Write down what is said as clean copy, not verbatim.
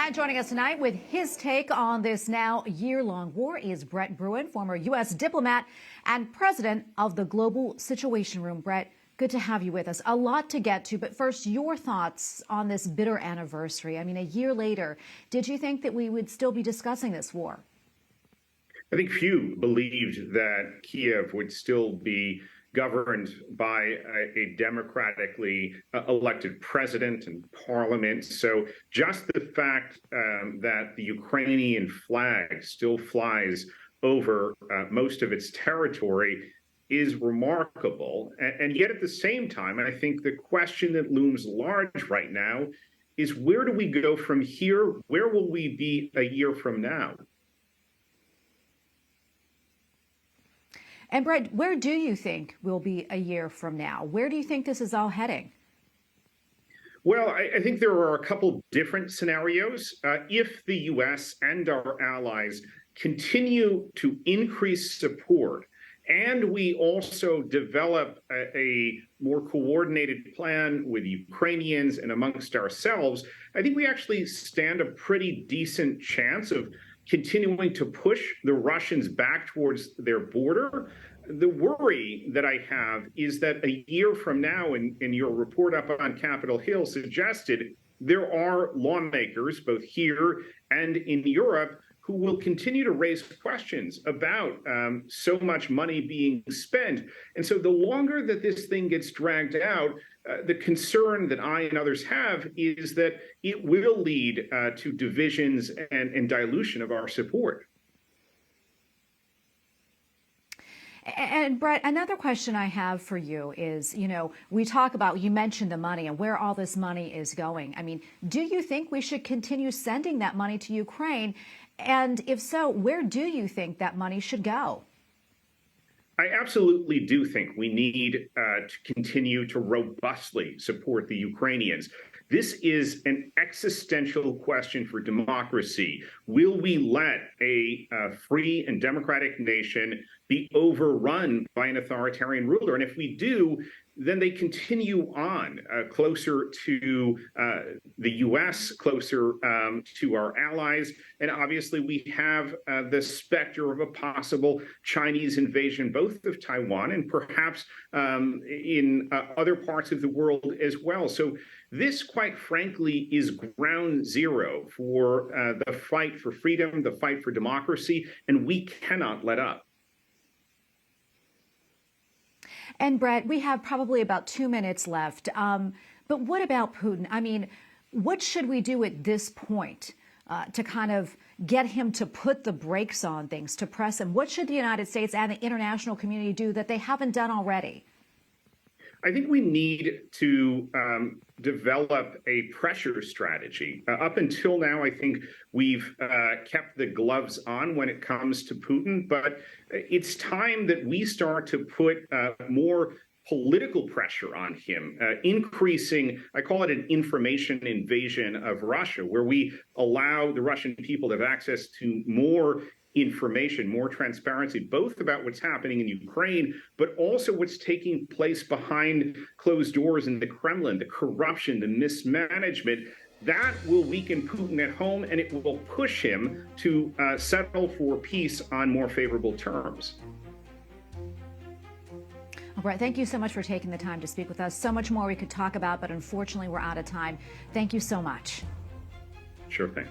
And joining us tonight with his take on this now year-long war is Bruen, former U.S. diplomat and president of the Global Situation Room. Brett, good to have you with us. A lot to get to, but first, your thoughts on this bitter anniversary. I mean, a year later, did you think that we would still be discussing this war? I think few believed that Kiev would still be governed by a democratically elected president and parliament. So just the fact that the Ukrainian flag still flies over most of its territory is remarkable. And yet at the same time, I think the question that looms large right now is, where do we go from here? Where will we be a year from now? And Brett, where do you think we'll be a year from now? Where do you think this is all heading? Well, I think there are a couple different scenarios. If the U.S. and our allies continue to increase support, and we also develop a more coordinated plan with Ukrainians and amongst ourselves, I think we actually stand a pretty decent chance of continuing to push the Russians back towards their border. The worry that I have is that a year from now, and your report up on Capitol Hill suggested, there are lawmakers, both here and in Europe, who will continue to raise questions about so much money being spent. And so the longer that this thing gets dragged out, the concern that I and others have is that it will lead to divisions and dilution of our support. And Brett, another question I have for you is, we talk about, you mentioned the money and where all this money is going. I mean, do you think we should continue sending that money to Ukraine? And if so, where do you think that money should go? I absolutely do think we need to continue to robustly support the Ukrainians. This is an existential question for democracy. Will we let a free and democratic nation be overrun by an authoritarian ruler? And if we do, then they continue on closer to the U.S., closer to our allies. And obviously, we have the specter of a possible Chinese invasion, both of Taiwan and perhaps in other parts of the world as well. So this, quite frankly, is ground zero for the fight for freedom, the fight for democracy, and we cannot let up. And Brett, we have probably about 2 minutes left. But what about Putin? I mean, what should we do at this point to kind of get him to put the brakes on things, to press him? What should the United States and the international community do that they haven't done already? I think we need to develop a pressure strategy. Up until now, I think we've kept the gloves on when it comes to Putin, but it's time that we start to put more political pressure on him, increasing, I call it an information invasion of Russia, where we allow the Russian people to have access to more information, more transparency, both about what's happening in Ukraine, but also what's taking place behind closed doors in the Kremlin, the corruption, the mismanagement. That will weaken Putin at home, and it will push him to settle for peace on more favorable terms. All right, thank you so much for taking the time to speak with us. So much more we could talk about, but unfortunately, we're out of time. Thank you so much. Sure thing.